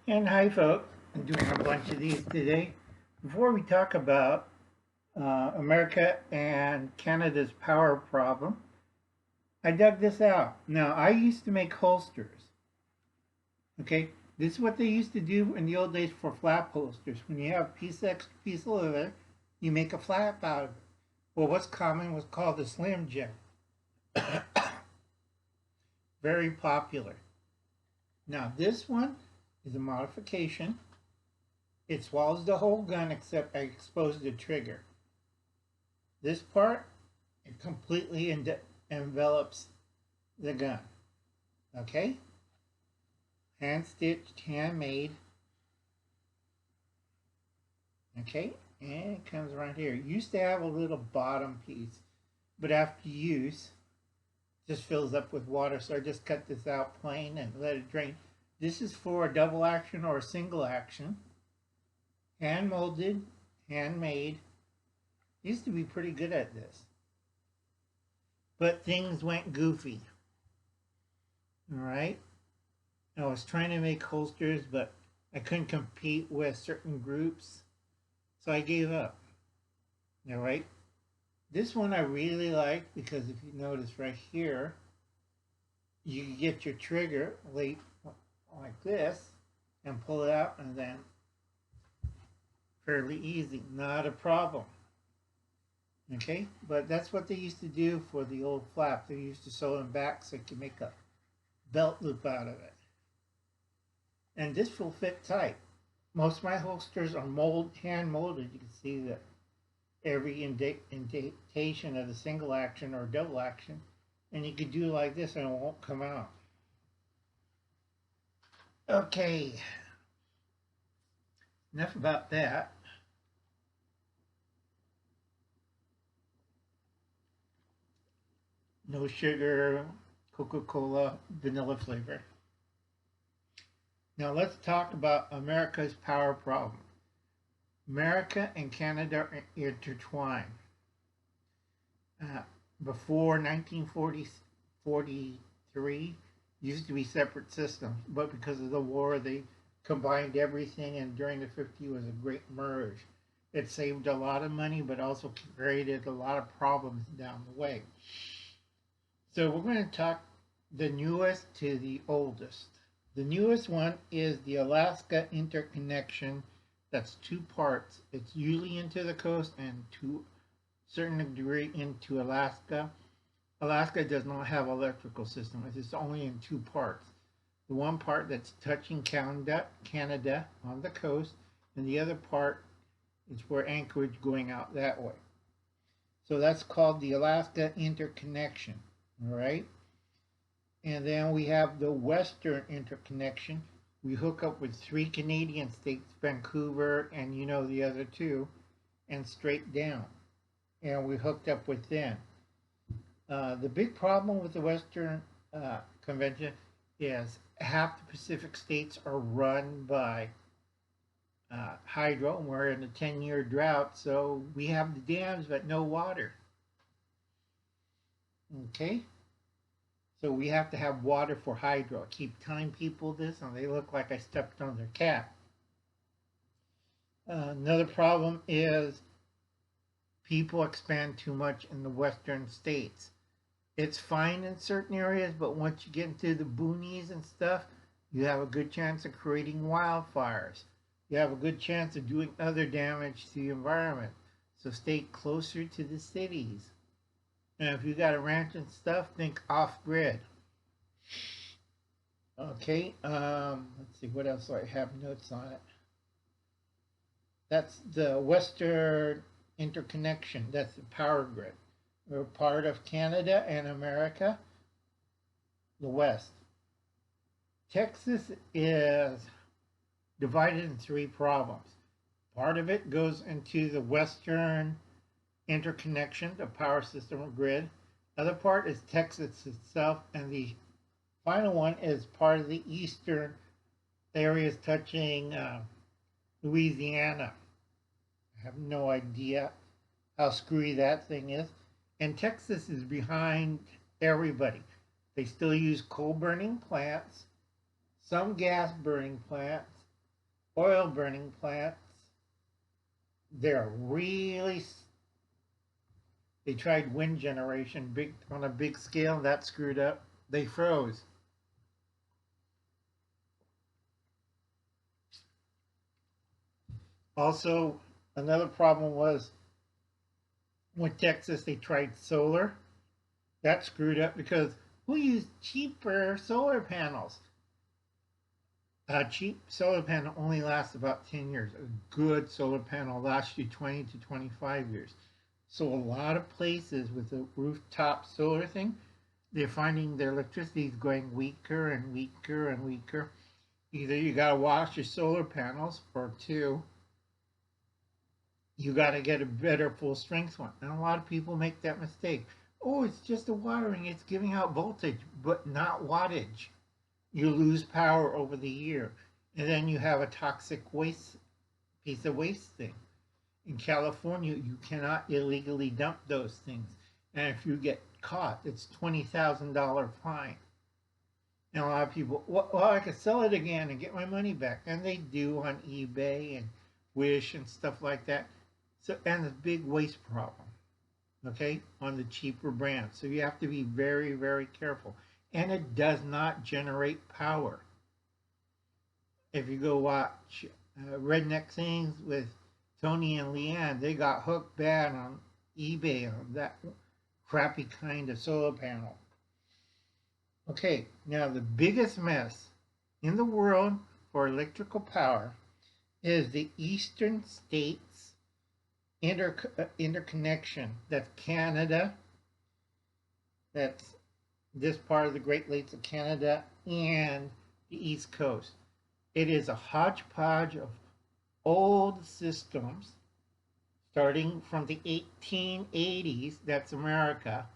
And hi folks, I'm doing a bunch of these today. Before we talk about America and Canada's power problem, I dug this out. Now, I used to make holsters. Okay, this is what they used to do in the old days for flap holsters. When you have extra piece of leather, you make a flap out of it. Well, what's common was called the Slim Jim. Very popular. Now, this one is a modification. It swallows the whole gun except I exposed the trigger. This part, it completely envelops the gun. Okay? Hand stitched, handmade. Okay? And it comes around here. It used to have a little bottom piece, but after use, it just fills up with water. So I just cut this out plain and let it drain. This is for a double action or a single action. Hand molded, handmade. Used to be pretty good at this. But things went goofy. Alright? I was trying to make holsters, but I couldn't compete with certain groups. So I gave up. Alright? This one I really like because if you notice right here, you can get your trigger like this and pull it out and then fairly easy, not a problem. Okay, but that's what they used to do for the old flap. They used to sew them back so you could make a belt loop out of it. And this will fit tight. Most of my holsters are hand molded. You can see that every indentation of the single action or double action, and you could do like this and it won't come out. Okay, enough about that. No sugar, Coca-Cola, vanilla flavor. Now let's talk about America's power problem. America and Canada are intertwined. Before 1943, used to be separate systems, but because of the war, they combined everything, and during the 50s was a great merge. It saved a lot of money, but also created a lot of problems down the way. So we're going to talk the newest to the oldest. The newest one is the Alaska interconnection. That's two parts. It's usually into the coast and to a certain degree into Alaska. Alaska does not have electrical system. It's only in two parts. The one part that's touching Canada on the coast, and the other part is where Anchorage going out that way. So that's called the Alaska interconnection. All right. And then we have the Western interconnection. We hook up with 3 Canadian states, Vancouver and you know the other two, and straight down. And we hooked up with them. The big problem with the Western Convention is half the Pacific states are run by hydro, and we're in a 10-year drought, so we have the dams but no water. Okay? So we have to have water for hydro. I keep telling people this, and they look like I stepped on their cat. Another problem is people expand too much in the western states. It's fine in certain areas, but once you get into the boonies and stuff, you have a good chance of creating wildfires. You have a good chance of doing other damage to the environment. So stay closer to the cities. And if you got a ranch and stuff, think off-grid. Okay, let's see, what else do I have notes on it? That's the Western interconnection. That's the power grid. We're part of Canada and America, the West. Texas is divided in 3 problems. Part of it goes into the Western interconnection, the power system grid. Other part is Texas itself, and the final one is part of the eastern areas touching Louisiana. I have no idea how screwy that thing is. And Texas is behind everybody. They still use coal burning plants, some gas burning plants, oil burning plants, they're really, they tried wind generation big on a big scale, that screwed up. They froze. Also, another problem was when Texas they tried solar. That screwed up because who used cheaper solar panels? A cheap solar panel only lasts about 10 years. A good solar panel lasts you 20 to 25 years. So a lot of places with the rooftop solar thing, they're finding their electricity is going weaker and weaker and weaker. Either you got to wash your solar panels, or two, you got to get a better full strength one. And a lot of people make that mistake. Oh, it's just a wiring, it's giving out voltage, but not wattage. You lose power over the year. And then you have a toxic waste, piece of waste thing. In California, you cannot illegally dump those things. And if you get caught, it's $20,000 fine. And a lot of people, well, I could sell it again and get my money back. And they do on eBay and Wish and stuff like that. So, and it's a big waste problem, okay, on the cheaper brands. So you have to be very, very careful. And it does not generate power. If you go watch Redneck Things with Tony and Leanne, they got hooked bad on eBay on that crappy kind of solar panel. Okay, now the biggest mess in the world for electrical power is the eastern states interconnection. That's Canada, that's this part of the Great Lakes of Canada, and the East Coast. It is a hodgepodge of old systems starting from the 1880s, that's America,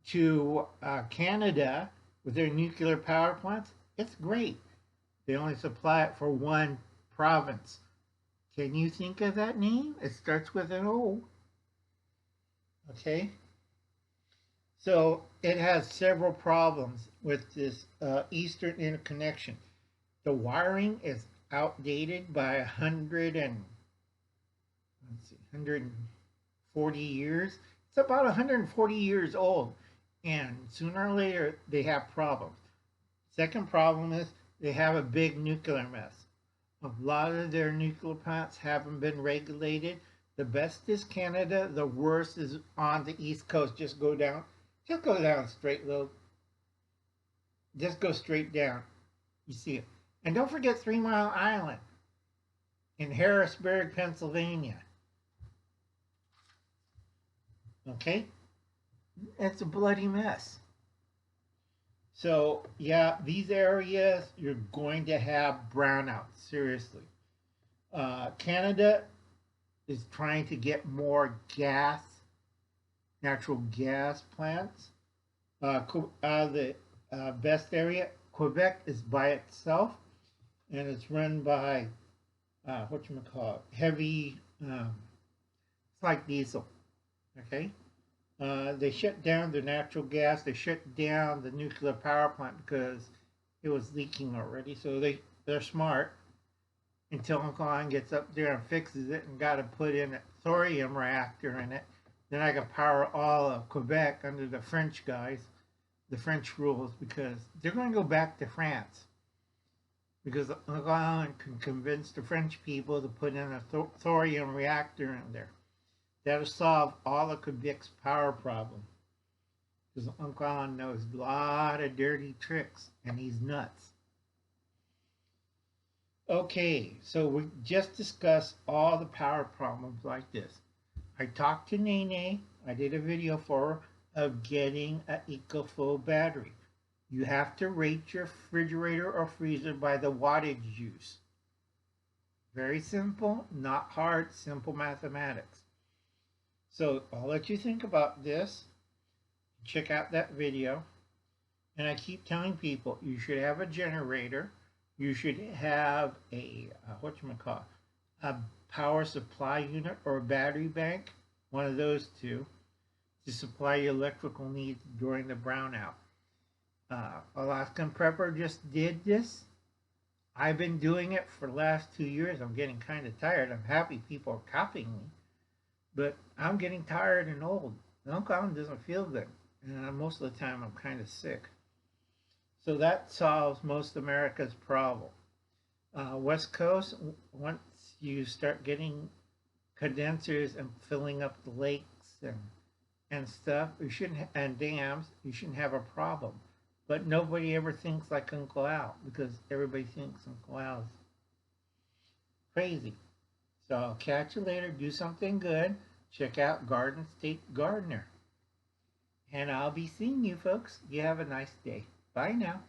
to Canada with their nuclear power plants. It's great. They only supply it for one province. Can you think of that name? It starts with an O. Okay? So it has several problems with this eastern interconnection. The wiring is outdated by 140 years. It's about 140 years old, and sooner or later they have problems. Second problem is they have a big nuclear mess. A lot of their nuclear plants haven't been regulated. The best is Canada. The worst is on the East Coast. Just go down straight, low. Just go straight down. You see it. And don't forget 3 Mile Island in Harrisburg, Pennsylvania. Okay? It's a bloody mess. So, yeah, these areas, you're going to have brownouts, seriously. Canada is trying to get more gas, natural gas plants. The best area, Quebec, is by itself, and it's run by, heavy, it's like diesel, okay? They shut down the natural gas. They shut down the nuclear power plant because it was leaking already. So they're smart until Uncle An gets up there and fixes it and got to put in a thorium reactor in it. Then I can power all of Quebec under the French guys, the French rules, because they're going to go back to France. Because Uncle An can convince the French people to put in a thorium reactor in there. That'll solve all of Quebec's power problem. Because Uncle An knows a lot of dirty tricks, and he's nuts. Okay, so we just discussed all the power problems like this. I talked to Nene. I did a video for her of getting an EcoFlow battery. You have to rate your refrigerator or freezer by the wattage use. Very simple, not hard, simple mathematics. So I'll let you think about this. Check out that video. And I keep telling people you should have a generator. You should have a, a power supply unit or a battery bank, one of those two, to supply your electrical needs during the brownout. Alaskan Prepper just did this. I've been doing it for the last 2 years. I'm getting kind of tired. I'm happy people are copying me, but I'm getting tired and old. Elk Island doesn't feel good, and most of the time I'm kind of sick. So that solves most of America's problem. West Coast, once you start getting condensers and filling up the lakes and stuff, you shouldn't and dams, you shouldn't have a problem. But nobody ever thinks like Uncle Al because everybody thinks Uncle Al is crazy. So I'll catch you later. Do something good. Check out Garden State Gardener. And I'll be seeing you folks. You have a nice day. Bye now.